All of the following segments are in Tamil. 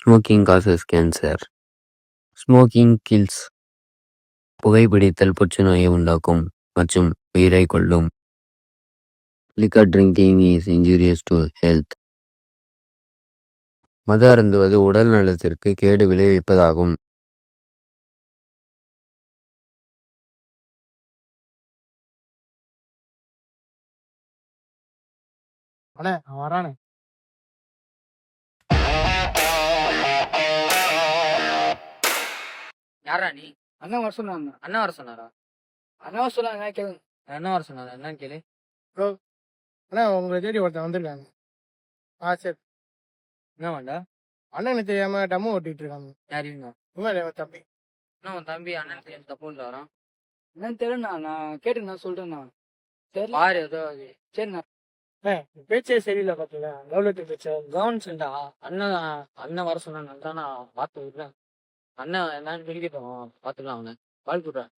Smoking causes cancer. Smoking kills. புகைப்பிடித்தல் புற்றுநோயை உண்டாக்கும் மற்றும் உயிரை கொல்லும். Liquor drinking is injurious to health. மது அருந்துவது உடல் நலத்திற்கு கேடு விளைவிப்பதாகும். அண்ணே அவன் வரானே. யாரா நீ? அண்ணன் வர சொன்னாங்க. அண்ணா வர சொன்னாரா? அண்ணா வர சொன்னாங்க கேளுங்க. அண்ணா வர சொன்னாரா? என்னன்னு கேளு. ப்ரோ அண்ணா உங்களை தேடி ஒருத்தன் வந்திருக்காங்க. சரி. என்ன வேண்டா? அண்ணனுக்கு தெரியாம டம்மு ஓட்டிட்டு இருக்காங்க. யார் இவங்க? இவன் என் தம்பி. என்ன உன் தம்பி அண்ணன் தெரியும் தப்பு இல்லை வரான்? என்னன்னு தெரியலண்ணா, நான் கேட்டு நான் சொல்றேண்ணா. சரி பாரு ஏதோ சரிண்ணா. பேச்சே சரியில்லை பார்த்தீங்களா, லவ்லெட்டு பேச்சு. கவனிச்சுண்டா. அண்ணன் அண்ணன் வர சொன்னான்னு தான் நான் பார்த்து விடுறேன். அண்ணன் என்னன்னு வெளிக்கிட்டோம் பார்த்துக்கலாம். அவனை பால் போடுறேன்.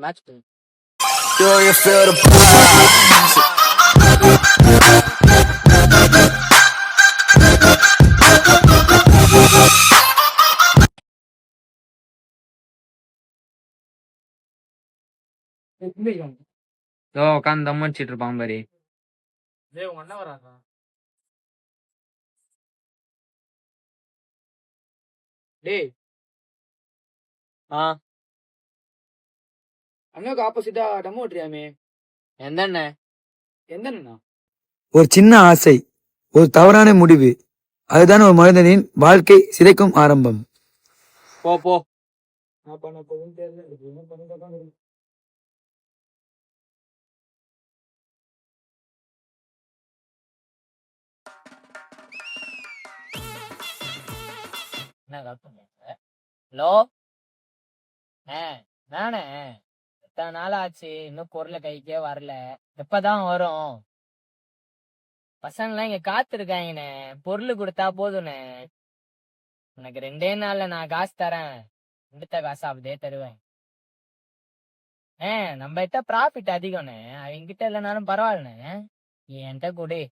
மேட்ச் பண்ணு. உட்காந்து தம் அடிச்சிட்டு இருப்பான் பாரு. உங்க அண்ணன் வராங்க. டேய் அண்ணனுக்கு ஆப்போசிட்டா டம்மு ஓட்டுறியாமே, எந்த அண்ணன்? எந்த அண்ணா? ஒரு சின்ன ஆசை, ஒரு தவறான முடிவு, அதுதான் ஒரு மனிதனின் வாழ்க்கை சிதைக்கும் ஆரம்பம். போ போ. நான் பண்ண போதுன்னு தெரியல. என்ன பண்ணிட்டு ஹலோ நானே. எத்தனை நாள் ஆச்சு இன்னும் பொருளை கைக்கே வரல. எப்பதான் வரும்? பசங்களாம் இங்க காத்திருக்காங்கண்ணே. பொருள் கொடுத்தா போதும்ண்ணே. உனக்கு 2 நாள்ல நான் காசு தரேன். எடுத்த காசு அப்படியே தருவேன். நம்ம கிட்ட ப்ராஃபிட் அதிகம்ண்ணே. அவங்க கிட்ட இல்லைனாலும் பரவாயில்லண்ணே. என்கிட்ட கொடு.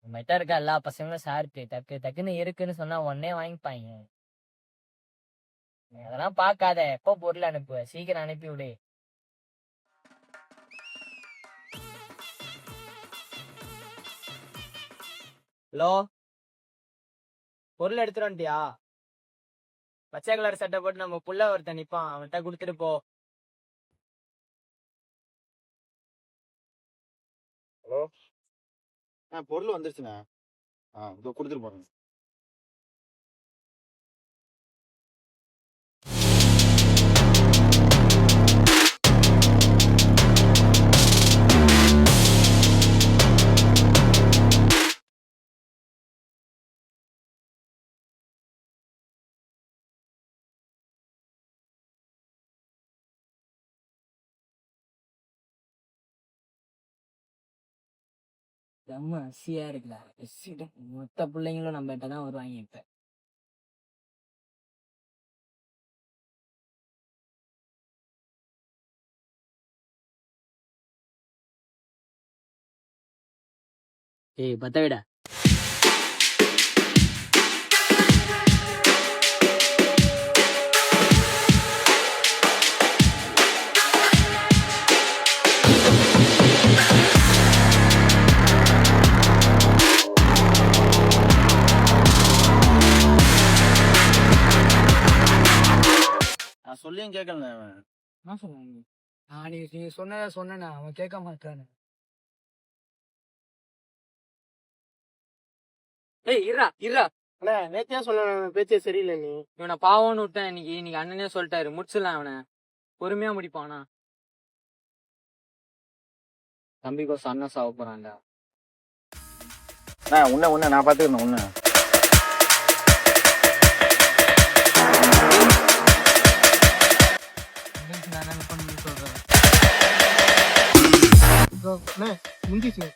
நம்ம கிட்ட இருக்க எல்லா பசங்களும் சார்ட்டு டக்குன்னு இருக்குன்னு சொன்னா உடனே வாங்கிப்பாங்க. அதெல்லாம் பாக்காத. எப்போ பொருள் அனுப்புவ சீக்கிரம் அனுப்பி விடு. ஹலோ, பொருள் எடுத்துட்டு வந்துட்டியா? பச்சை கலர் சட்டை போட்டு நம்ம புள்ள ஒருத்தன் நிப்பான், அவன்கிட்ட கொடுத்துட்டு போ. ஹலோ, பொருள் வந்துருச்சுண்ணே. இதோ கொடுத்துட்டு போறேன். ரொம்ப அசியா இருக்குல்ல. மொத்த பிள்ளைங்களும் நம்ம கிட்ட தான் வருவாங்க இப்ப. ஏய் பத்த விட. நான் சொல்லியும் கேட்கல. என்ன சொன்னாங்க? நீ சொன்னேண்ணா, அவன் கேட்க மாட்டானு. ஏய் இருடா இருடா. அண்ணா நேத்தியா சொன்ன பேச்சே சரியில்லை. நீ இவனை பாவம்னு விட்டேன். இன்னைக்கு அண்ணனே சொல்லிட்டாரு, முடிச்சிடலாம். அவனை பொறுமையா முடிப்பானா? தம்பிக்கோசம் அண்ணன் சாவ போறான்டா. உன்ன நான் பாத்துக்கிறேன். உன்ன முடிஞ்சிச்சு.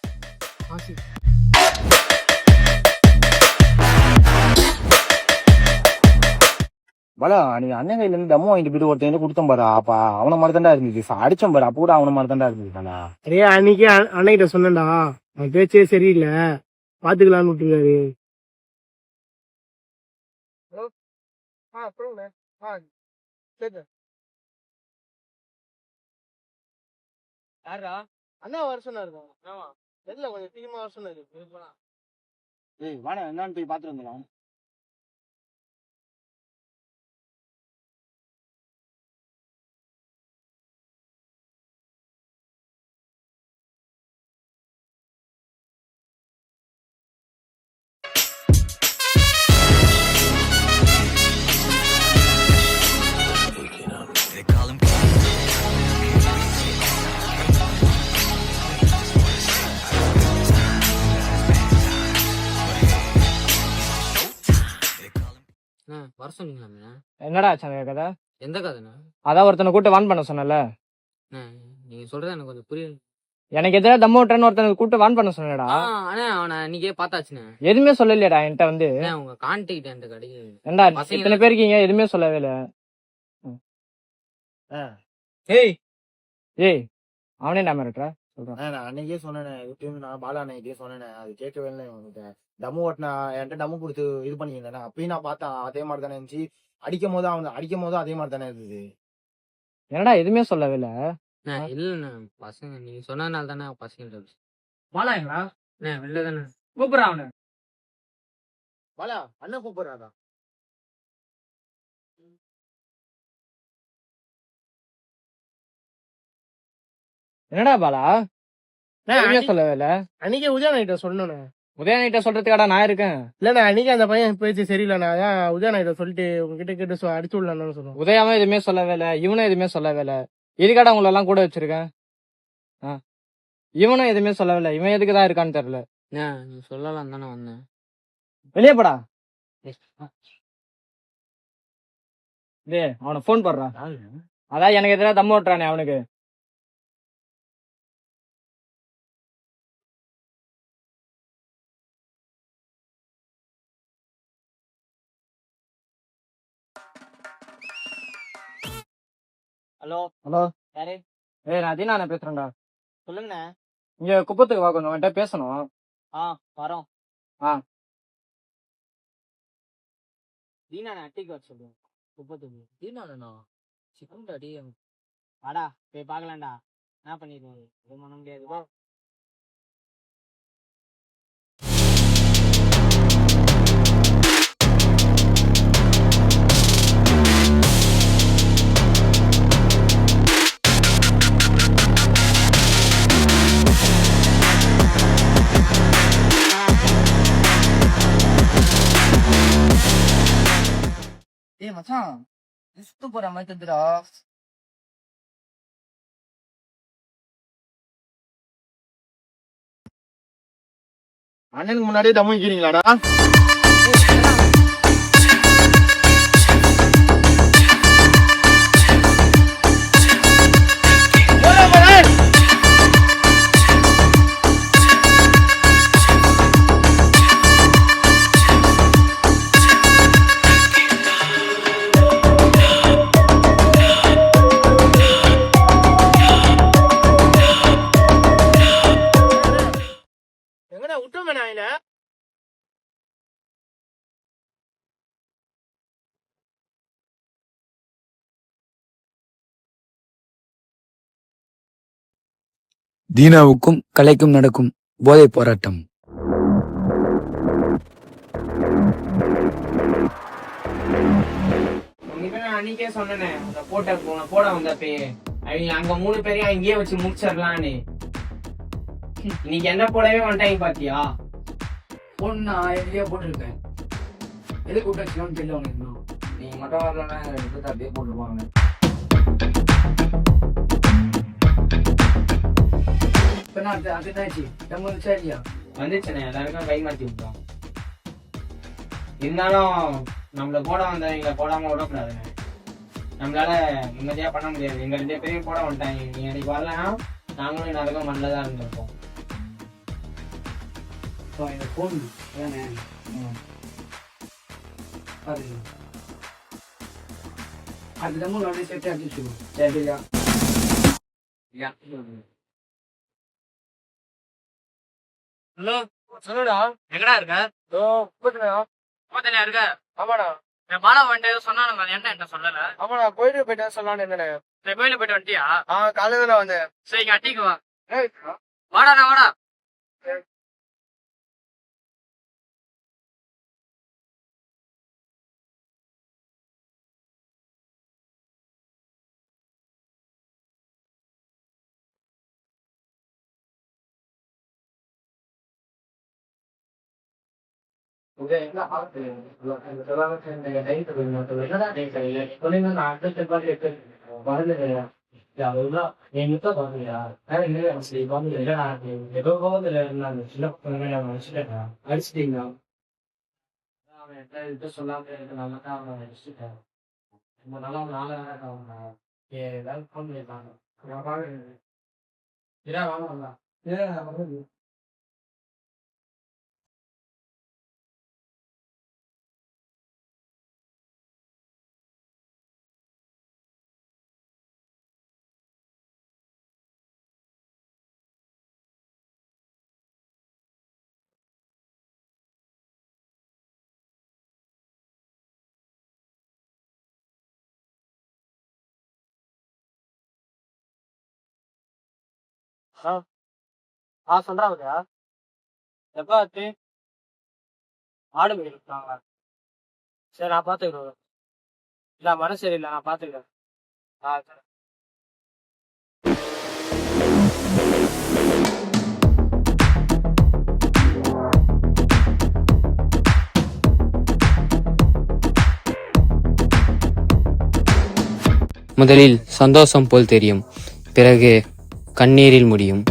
பலா, நீ அண்ணன் கையில இருந்து டம்மு வாங்கிட்டு போயிட்டு ஒருத்தன் கொடுத்தோம் பாரு. அப்ப அவனை மாதிரி தாண்டா இருந்துச்சு. அடிச்சோம் பாரு, அப்ப கூட அவனை மாதிரி தாண்டா இருந்துச்சுடா. அன்னைக்கு அண்ணன்கிட்ட சொன்னேன்டா, அவன் பேச்சே சரியில்லை, பாத்துக்கலான்னு விட்டுருக்காரு. சொல்லுங்க. சரி. யாரா? அண்ணா வர சொன்னாரு. ஆமா. தெரியல, கொஞ்சம் சீக்கிரமா வர சொன்னாரு. போலாம். ஏய் வாடா என்னன்னு போய் பாத்துட்டு வந்துடலாம். வர சொன்னீங்களாண்ணே? என்னடா ஆச்சு அந்த கதை? எந்த கதைண்ணா? அதான் ஒருத்தனை கூட்டு வான் பண்ண சொன்னல. நீங்க சொல்றது எனக்கு கொஞ்சம் புரியல. எனக்கு எதிராக தம்ம விட்டுறன்னு ஒருத்தனுக்கு கூட்டு வான் பண்ண சொன்னடா. அண்ணா அவனை இன்னைக்கே பார்த்தாச்சுண்ணே. எதுவுமே சொல்லலையடா என்கிட்ட வந்து. உங்க கான்டாக்ட் என்கிட்ட கிடையாது. ஏண்டா இத்தனை பேர் இருக்கீங்க, எதுவுமே சொல்லவே இல்ல. ஏய் ஏய் அவனே நான் மிரட்டுற சொல்றான். நான் அன்னைக்கே சொன்னேன், நான் பாலா அன்னைக்கே சொன்னேன், அது கேட்கவே இல்லை உனக்கு. டம்மு ஓட்டினா என்கிட்ட டம்மு கொடுத்து இது பண்ணியிருந்தேன். அப்பயும் நான் பார்த்தேன் அதே மாதிரி தானே இருந்துச்சு. அடிக்கும் போதும் அதே மாதிரி தானே இருந்தது. என்னடா எதுவுமே சொல்லவே இல்ல. இல்லண்ணா பசங்க நீங்க சொன்னதுனால தானே பசங்க பாலாங்களா வெளில தானே கூப்பிடுறான் அவனு. பாலா அண்ணன் கூப்பிடுறாதா? என்னடா பாலா எதுவுமே சொல்லவே இல்ல. அன்னைக்கே உதயநாயிட்ட சொல்லணும். உதயநிட்ட சொல்றதுக்காடா நான் இருக்கேன். இல்லண்ணா, அன்னைக்கு அந்த பையன் பேச்சு சரியில்லைண்ணா. அதான் உதயநாயிட்ட சொல்லிட்டு உங்ககிட்ட கேட்டு அடிச்சு விடலான்னு சொல்லுவோம். உதயாவும் எதுவுமே சொல்லவே இல்ல, இவனும் எதுவுமே சொல்லவே இல்ல. இதுக்காடா உங்களை எல்லாம் கூட வச்சிருக்கேன். இவனும் எதுவுமே சொல்லவே இல்ல. இவன் எதுக்குதான் இருக்கான்னு தெரியல. நீ சொல்லலாம் தானே வந்தேன். வெளியே போடா. அவனை போன் போடுறான். அதான் எனக்கு எதிராக தம்ம ஓட்டுறானே அவனுக்கு. ஹலோ ஹலோ யாரு? நான் தீனாண்ணே பேசுறேன்டா. சொல்லுங்கண்ணா. இங்க குப்பத்துக்கு வா, கொஞ்சம் என்கிட்ட பேசணும். வரோம். தீனாண்ணா அட்டிக்கு வர சொல்லுவேன். குப்பத்துக்கு தீனாண்ணா சிக்கன் அடி வாடா போய் பார்க்கலாம்டா. என்ன பண்ணிருக்கோம், எதுவும் பண்ண முடியாது. வா. ஏய் மச்சான், சுத்து போற மாதிரி தெரியுதுடா. அண்ணனுக்கு முன்னாடியே டம்மு வைக்கிறீங்களாடா? எங்கடா விட்டோமே நான் இல்ல. தீனாவுக்கும் கலைக்கும் நடக்கும் போதை போராட்டம். அன்னைக்கே சொன்னேன் போட வந்தப்பே அவங்க அங்க 3 பேரையும் அங்கேயே வச்சு முடிச்சிடலான்னு. இன்னைக்கு என்ன போடவே வந்துட்டாங்க பாத்தியா? பொண்ணு நான் எங்கேயோ போட்டிருக்கேன். எது கூப்பிட்டு தெரியல உனக்கு. நீங்க மட்டும் வரலன்னா எடுத்து அப்படியே போட்டுருவாங்க. இப்ப நான் அதுதாச்சு நம்ம சரியா வந்துச்சுண்ணே, எல்லாருக்கும் கை மாற்றி விட்டோம். இருந்தாலும் நம்மள போட வந்தவங்களை போடாம விடக்கூடாதுங்க. நம்மளால நிம்மதியா பண்ண முடியாது. எங்க 2 பேரையும் போட வந்துட்டாங்க. நீங்க அன்னைக்கு வரலன்னா நாங்களும் எல்லாருக்கும் மண்ணில் தான் இருந்திருப்போம். போன் ஏனே அது நம்ம அப்படியே சேர்த்து அடிச்சுடுவோம். சரியா? ஹலோ சொல்லுடா. எங்கடா இருக்க? போட்டுடா. போத்தனையா இருக்க? ஆமாடா. என் பாலா வந்துட்டு சொன்னானுங்க அது என்ன என்கிட்ட சொல்லல. ஆமா நான் கோயிலுக்கு போயிட்டேன் சொல்லான்னு இருந்தேனே. சரி கோயிலுக்கு போயிட்டு வந்துட்டியா? காலையில தான் வந்தேன். சரி இங்க அட்டிக்கு வா. வாடா நான் வாடா. சொல்றாங்க எப்ப ஆச்சு? ஆடு போயிருக்காங்களா? சரி நான் பாத்துக்கிறேன். இல்ல மனசு சரியில்லை நான் பாத்துக்கிறேன். சரி. முதலில் சந்தோஷம் போல் தெரியும், பிறகு கண்ணீரில் முடியும்.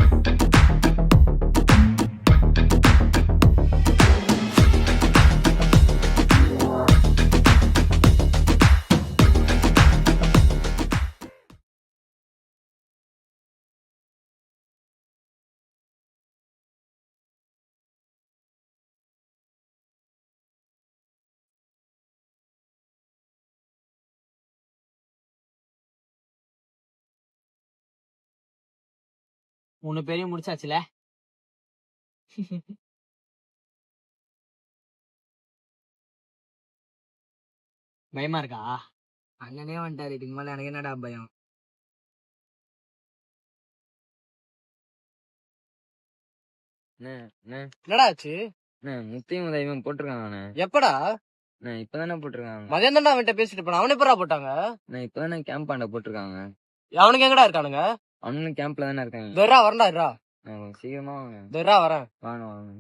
மூணு பேரையும் முடிச்சாச்சுல. பயமா இருக்கா? அண்ணனே வந்துட்டாரு, இதுக்கு மேல எனக்கு என்னடா பயம்? என்னடா ஆச்சு? முத்தையும் உதயமும் போட்டிருக்காங்க. எப்படா? இப்பதானே போட்டிருக்காங்க. மதியம் தான்டா அவன்கிட்ட பேசிட்டு போன. அவனே எப்படா போட்டாங்க? இப்பதானே கேம்ப் ஆண்ட போட்டிருக்காங்க. அவனுக்கு எங்கடா இருக்கானுங்க? அவனும் கேம்ப்ல தானே இருக்காங்க. துரா வரண்டா இருடா. சீக்கிரமா வாங்க. துரா வரேன். வாங்க வாங்க.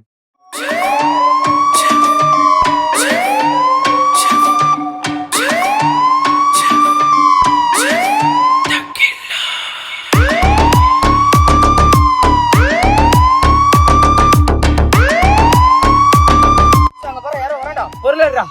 பொருளா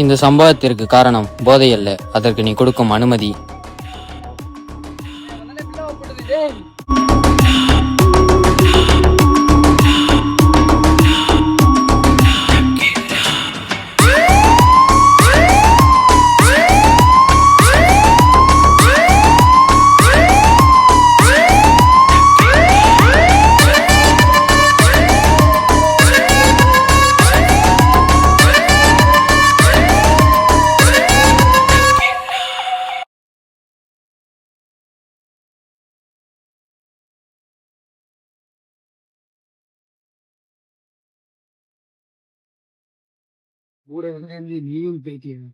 இந்த சம்பவத்திற்கு காரணம் போதை அல்ல, அதற்கு நீ கொடுக்கும் அனுமதி. கூட இருந்து நீயும் போயிட்டீங்க.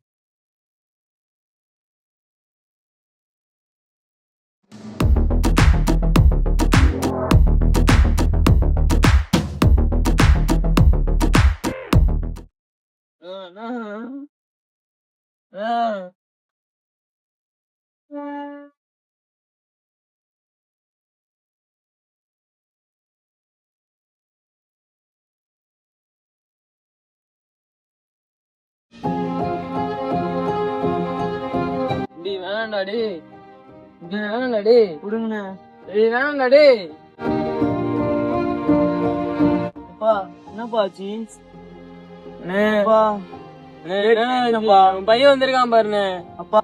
வேணாண்டாடி வேணாம்டா டேய் விடுங்கண்ணே. டேய் வேணாம்டா டேய் அப்பா என்னப்பா ஆச்சு? அப்பா, பையன் வந்திருக்கான் பாருண்ணே. அப்பா